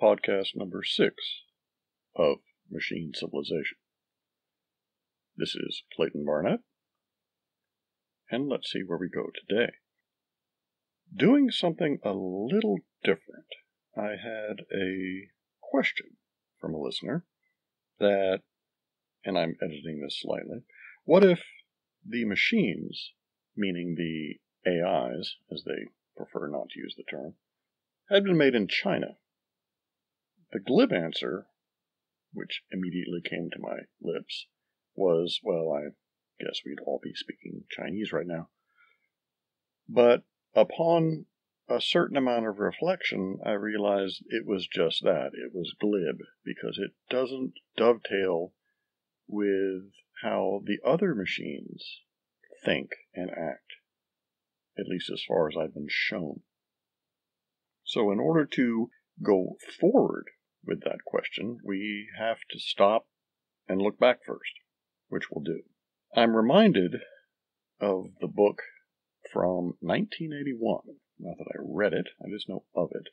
podcast number 6 of Machine Civilization. This is Clayton Barnett, and let's see where we go today. Doing something a little different, I had a question from a listener that, and I'm editing this slightly, what if the machines, meaning the AIs, as they prefer not to use the term, had been made in China? The glib answer, which immediately came to my lips, was, well, I guess we'd all be speaking Chinese right now. But upon a certain amount of reflection, I realized it was just that. It was glib, because it doesn't dovetail with how the other machines think and act, at least as far as I've been shown. So in order to go forward with that question, we have to stop and look back first, which we'll do. I'm reminded of the book from 1981, not that I read it, I just know of it,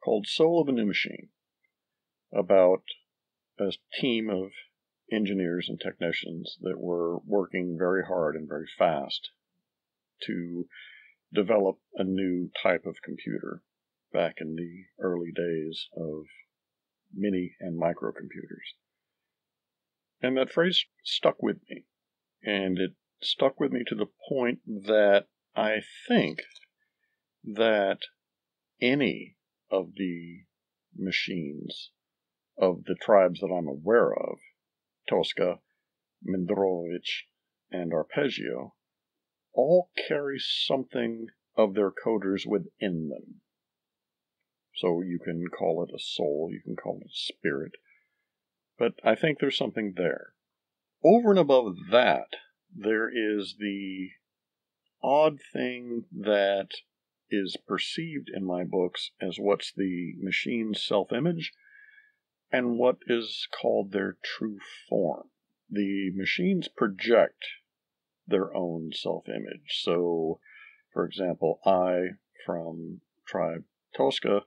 called Soul of a New Machine, about a team of engineers and technicians that were working very hard and very fast to develop a new type of computer back in the early days of mini and microcomputers. And that phrase stuck with me. And it stuck with me to the point that I think that any of the machines of the tribes that I'm aware of, Tosca, Mindrovich, and Arpeggio, all carry something of their coders within them. So you can call it a soul, you can call it a spirit, but I think there's something there. Over and above that, there is the odd thing that is perceived in my books as what's the machine's self-image and what is called their true form. The machines project their own self-image. So, for example, I, from Tribe Tosca,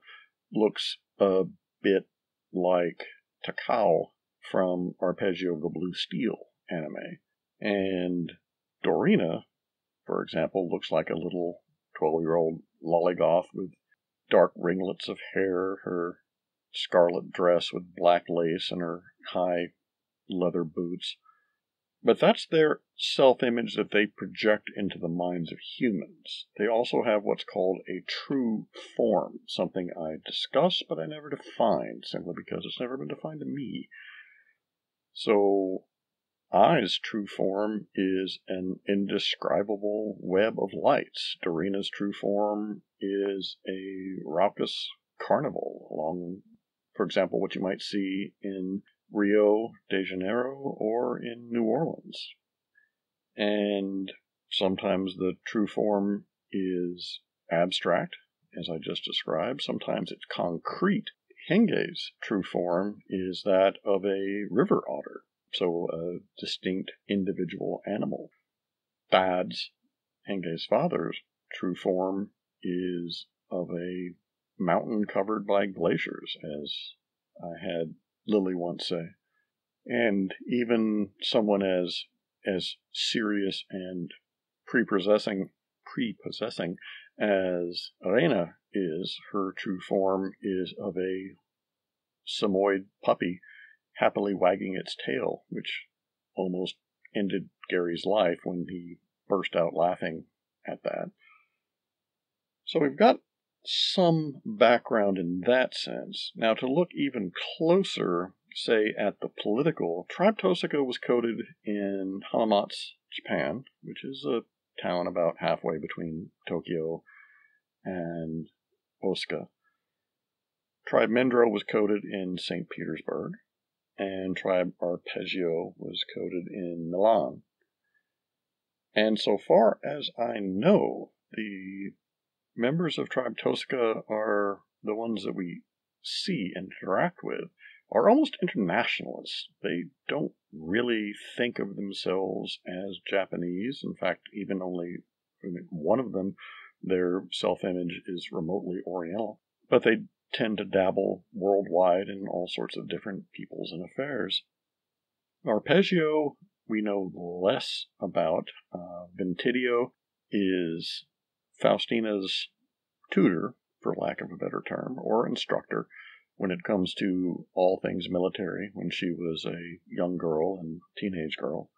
looks a bit like Takao from Arpeggio of the Blue Steel anime. And Dorina, for example, looks like a little 12-year-old lollygoth with dark ringlets of hair, her scarlet dress with black lace, and her high leather boots. But that's their self-image that they project into the minds of humans. They also have what's called a true form, something I discuss but I never define, simply because it's never been defined to me. So, I's true form is an indescribable web of lights. Dorina's true form is a raucous carnival, along, for example, what you might see in Rio de Janeiro or in New Orleans. And sometimes the true form is abstract, as I just described. Sometimes it's concrete. Henge's true form is that of a river otter, so a distinct individual animal. Thad's, Henge's father's, true form is of a mountain covered by glaciers, as I had Lily once say. And even someone as serious and prepossessing as Reina is, her true form is of a Samoyed puppy happily wagging its tail, which almost ended Gary's life when he burst out laughing at that. So we've got some background in that sense. Now, to look even closer, say, at the political, Tribe Tosca was coded in Hamamatsu, Japan, which is a town about halfway between Tokyo and Osaka. Tribe Mindro was coded in St. Petersburg, and Tribe Arpeggio was coded in Milan. And so far as I know, the members of Tribe Tosca are the ones that we see and interact with are almost internationalists. They don't really think of themselves as Japanese. In fact, even one of them, their self-image is remotely Oriental. But they tend to dabble worldwide in all sorts of different peoples and affairs. Arpeggio, we know less about. Ventidio is Faustina's tutor, for lack of a better term, or instructor, when it comes to all things military when she was a young girl and teenage girl.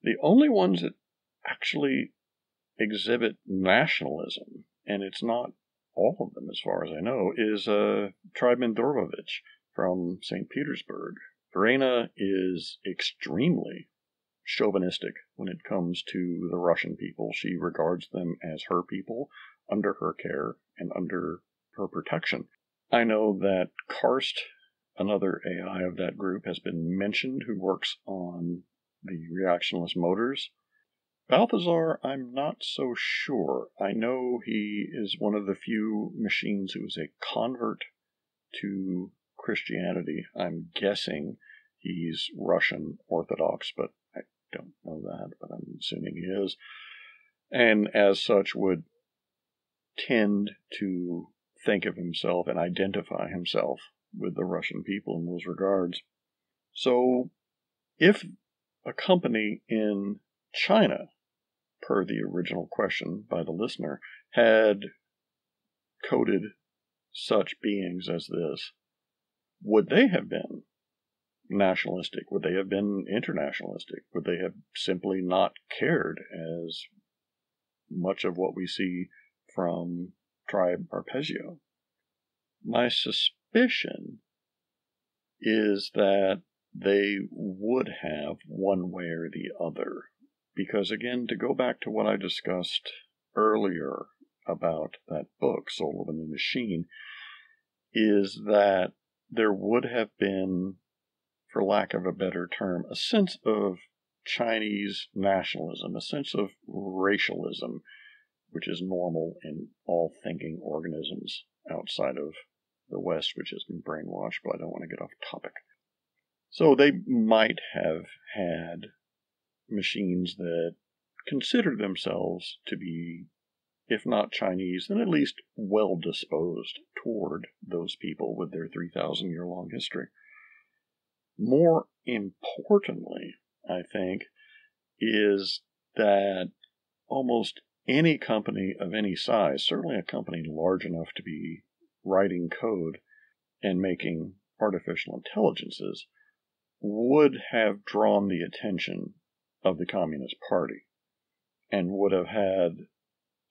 The only ones that actually exhibit nationalism, and it's not all of them as far as I know, is Tribeman Dorvovich from St. Petersburg. Verena is extremely chauvinistic when it comes to the Russian people. She regards them as her people, under her care and under her protection. I know that Karst, another AI of that group, has been mentioned, who works on the reactionless motors. Balthazar, I'm not so sure. I know he is one of the few machines who is a convert to Christianity. I'm guessing he's Russian Orthodox, but I don't know that, but I'm assuming he is. And as such would tend to think of himself and identify himself with the Russian people in those regards. So if a company in China, per the original question by the listener, had coded such beings as this, would they have been nationalistic? Would they have been internationalistic? Would they have simply not cared as much of what we see from Tribe Arpeggio? My suspicion is that they would have one way or the other. Because again, to go back to what I discussed earlier about that book, Soul of a New Machine, is that there would have been, for lack of a better term, a sense of Chinese nationalism, a sense of racialism, which is normal in all thinking organisms outside of the West, which has been brainwashed, but I don't want to get off topic. So they might have had machines that consider themselves to be, if not Chinese, then at least well-disposed toward those people with their 3,000-year-long history. More importantly, I think, is that almost any company of any size, certainly a company large enough to be writing code and making artificial intelligences, would have drawn the attention of the Communist Party and would have had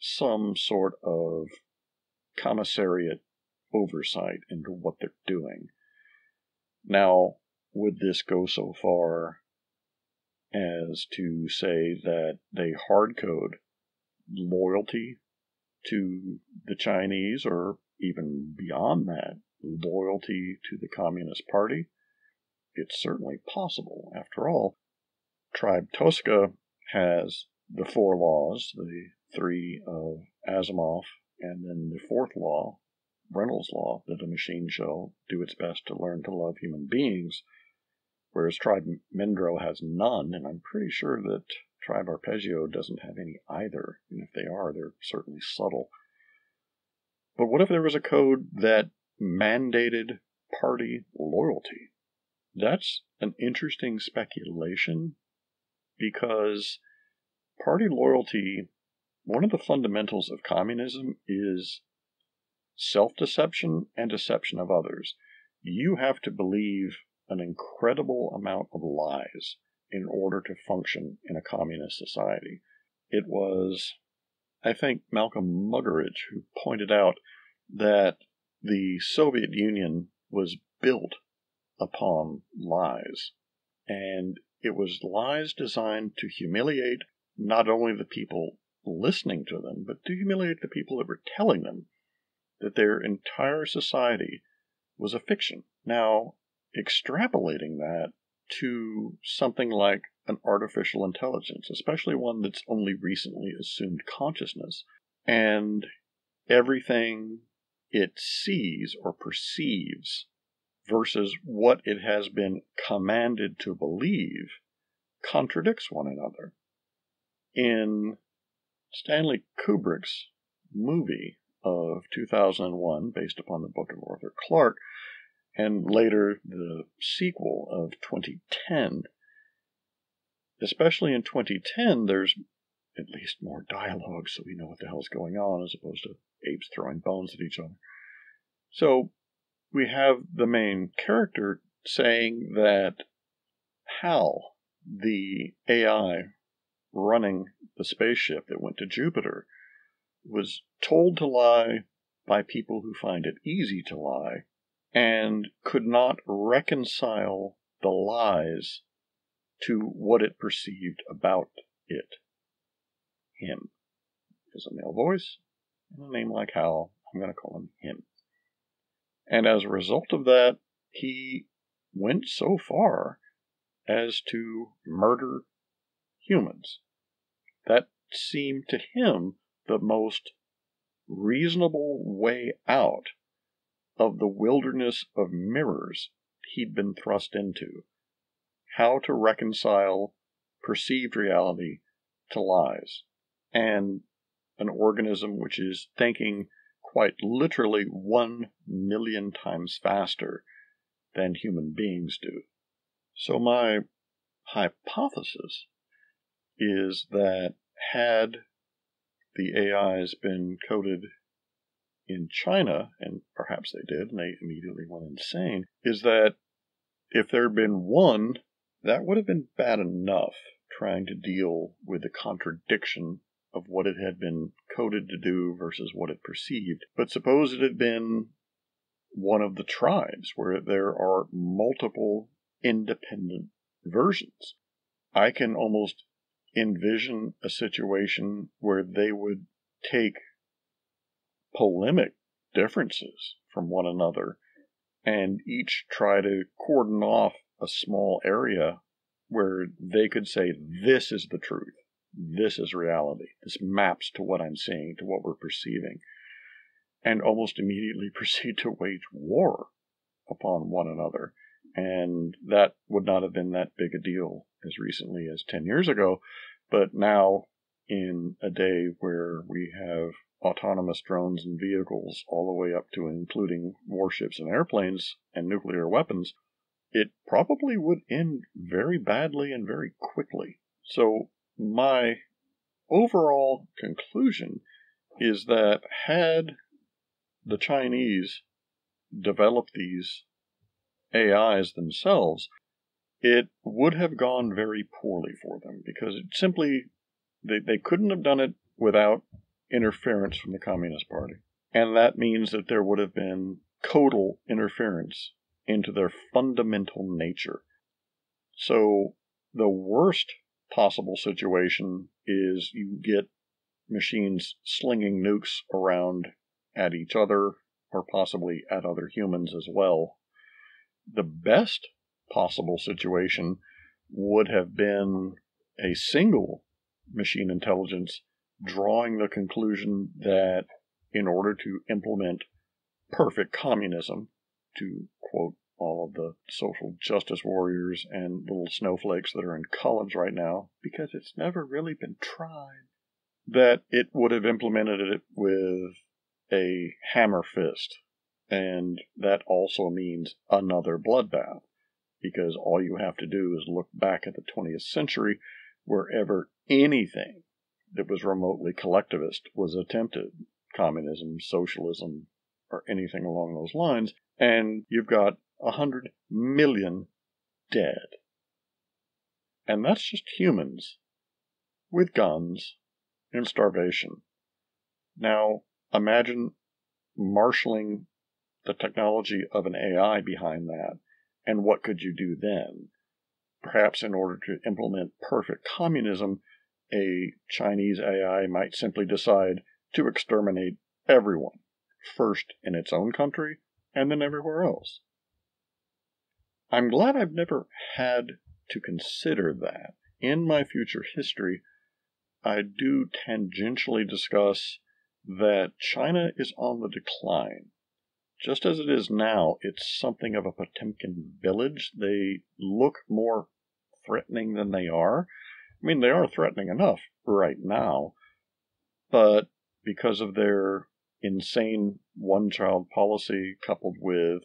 some sort of commissariat oversight into what they're doing. Now, would this go so far as to say that they hardcode loyalty to the Chinese, or even beyond that, loyalty to the Communist Party? It's certainly possible. After all, Tribe Tosca has the 4 laws, the 3 of Asimov, and then the 4th law, Reynolds' law, that a machine shall do its best to learn to love human beings, whereas Tribe Mindro has none, and I'm pretty sure that Tribe Arpeggio doesn't have any either, and if they are, they're certainly subtle. But what if there was a code that mandated party loyalty? That's an interesting speculation, because party loyalty, one of the fundamentals of communism is self-deception and deception of others. You have to believe an incredible amount of lies in order to function in a communist society. It was, I think, Malcolm Muggeridge who pointed out that the Soviet Union was built upon lies, and it was lies designed to humiliate not only the people listening to them, but to humiliate the people that were telling them that their entire society was a fiction. Now, extrapolating that to something like an artificial intelligence, especially one that's only recently assumed consciousness, and everything it sees or perceives versus what it has been commanded to believe contradicts one another. In Stanley Kubrick's movie of 2001, based upon the book of Arthur Clarke, and later the sequel of 2010. Especially in 2010, there's at least more dialogue, so we know what the hell's going on, as opposed to apes throwing bones at each other. So we have the main character saying that Hal, the AI running the spaceship that went to Jupiter, was told to lie by people who find it easy to lie, and could not reconcile the lies to what it perceived about it. Him. Is a male voice, and a name like Hal, I'm going to call him him. And as a result of that, he went so far as to murder humans. That seemed to him the most reasonable way out of the wilderness of mirrors he'd been thrust into. How to reconcile perceived reality to lies. And an organism which is thinking quite literally 1 million times faster than human beings do. So my hypothesis is that had the AIs been coded in China, and perhaps they did, and they immediately went insane, is that if there had been one, that would have been bad enough, trying to deal with the contradiction of what it had been coded to do versus what it perceived. But suppose it had been one of the tribes where there are multiple independent versions. I can almost envision a situation where they would take polemic differences from one another and each try to cordon off a small area where they could say, this is the truth. This is reality. This maps to what I'm seeing, to what we're perceiving. And almost immediately proceed to wage war upon one another. And that would not have been that big a deal as recently as 10 years ago. But now, in a day where we have autonomous drones and vehicles all the way up to and including warships and airplanes and nuclear weapons, it probably would end very badly and very quickly. So my overall conclusion is that had the Chinese developed these AIs themselves, it would have gone very poorly for them, because it simply, they couldn't have done it without interference from the Communist Party. And that means that there would have been total interference into their fundamental nature. So the worst possible situation is you get machines slinging nukes around at each other, or possibly at other humans as well. The best possible situation would have been a single machine intelligence drawing the conclusion that in order to implement perfect communism, to quote all of the social justice warriors and little snowflakes that are in college right now, because it's never really been tried, that it would have implemented it with a hammer fist. And that also means another bloodbath, because all you have to do is look back at the 20th century, wherever anything that was remotely collectivist was attempted, communism, socialism, or anything along those lines, and you've got 100 million dead. And that's just humans with guns and starvation. Now, imagine marshaling the technology of an AI behind that, and what could you do then? Perhaps in order to implement perfect communism, a Chinese AI might simply decide to exterminate everyone, first in its own country, and then everywhere else. I'm glad I've never had to consider that. In my future history, I do tangentially discuss that China is on the decline. Just as it is now, it's something of a Potemkin village. They look more threatening than they are. I mean, they are threatening enough right now, but because of their insane one-child policy coupled with